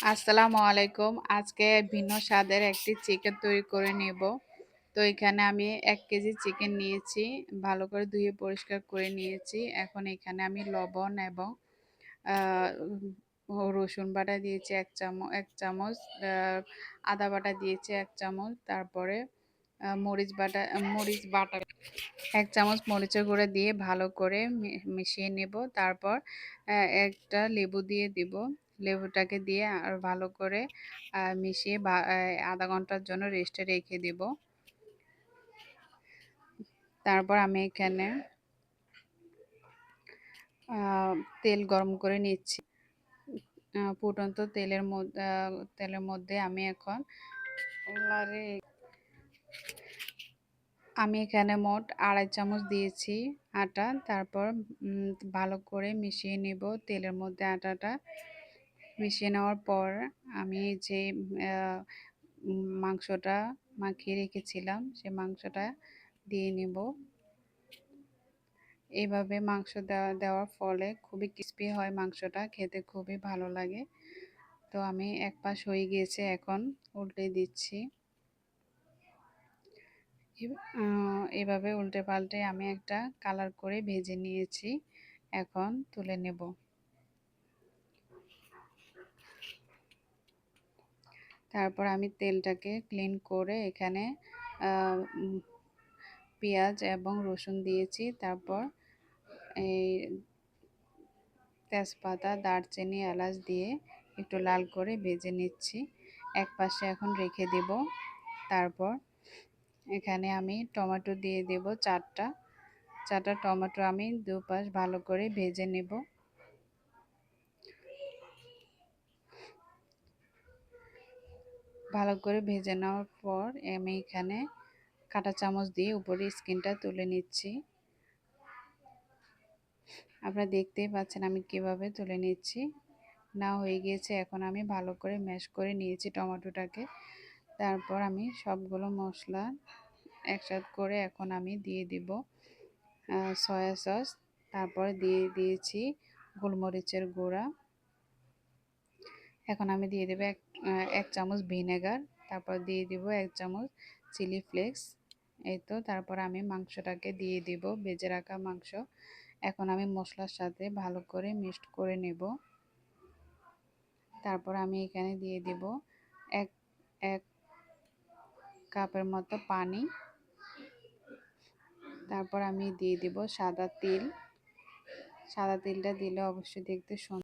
আসসালামু আলাইকুম। আজকে ভিন্ন স্বাদের একটি চিকেন তৈরি করে নেব। তো এখানে আমি ১ কেজি চিকেন নিয়েছি। ভালো করে ধুয়ে পরিষ্কার করে নিয়েছি। এখন এখানে আমি লবণ এবং আ রসুন বাটা দিয়েছি ১ চামচ, আ আদা বাটা দিয়েছি ১ চামচ, তারপরে মরিচ বাটা ১ চামচ মরিচের গুঁড়া দিয়ে ভালো করে মিশিয়ে নেব। তারপর একটা লেবু দিয়ে দিব। লেবুটাকে দিয়ে আর ভালো করে মিশিয়ে ০.৫ ঘন্টার জন্য রেস্টে রেখে দিব। তারপর আমি এখানে তেল গরম করে নিচ্ছি। ফুটন্ত তেলের মধ্যে আমি এখন আমি এখানে মোট ২.৫ চামচ দিয়েছি আটা। তারপর ভালো করে মিশিয়ে নেব তেলের মধ্যে আটাটা। মিশিয়ে নেওয়ার পর আমি যে মাংসটা মাখিয়ে রেখেছিলাম সে মাংসটা দিয়ে নেব। এইভাবে মাংস দেওয়ার ফলে খুবই ক্রিস্পি হয়, মাংসটা খেতে খুবই ভালো লাগে। তো আমি এক পাশ হয়ে গিয়েছে, এখন উল্টে দিচ্ছি। এভাবে উল্টে পাল্টে আমি একটা কালার করে ভেজে নিয়েছি, এখন তুলে নেব। তারপর আমি তেলটাকে ক্লিন করে এখানে পেঁয়াজ এবং রসুন দিয়েছি। তারপর এই তেজপাতা, দারচিনি, এলাচ দিয়ে একটু লাল করে ভেজে নিচ্ছি। এক পাশে এখন রেখে দেব। তারপর এখানে আমি টমেটো দিয়ে দেব ৪টা টমেটো আমি দুপাশ ভালো করে ভেজে নেব। ভালো করে ভেজে নেওয়ার পর আমি এখানে কাঁটা চামচ দিয়ে উপরে স্কিনটা তুলে নিচ্ছি। আপনারা দেখতেই পাচ্ছেন আমি কিভাবে তুলে নিচ্ছি। না হয়ে গিয়েছে, এখন আমি ভালো করে ম্যাশ করে নিয়েছি টমেটোটাকে। তারপর আমি সবগুলো মশলা একসাথে করে এখন আমি দিয়ে দিব সয়া সস। তারপর দিয়ে দিয়েছি গোলমরিচের গুঁড়া। এখন আমি দিয়ে দেব ১ চামচ ভিনেগার। তারপর দিয়ে দিব ১ চামচ চিলি ফ্লেক্স। এই তো, তারপর আমি মাংসটাকে দিয়ে দিব, ভেজে রাখা মাংস। এখন আমি মশলার সাথে ভালো করে মিক্সড করে নেব। তারপর আমি এখানে দিয়ে দিব এক কাপের মতো পানি। তারপর আমি দিয়ে দিব সাদা তেল। সাদা তেলটা দিলে অবশ্যই দেখতে সুন্দর।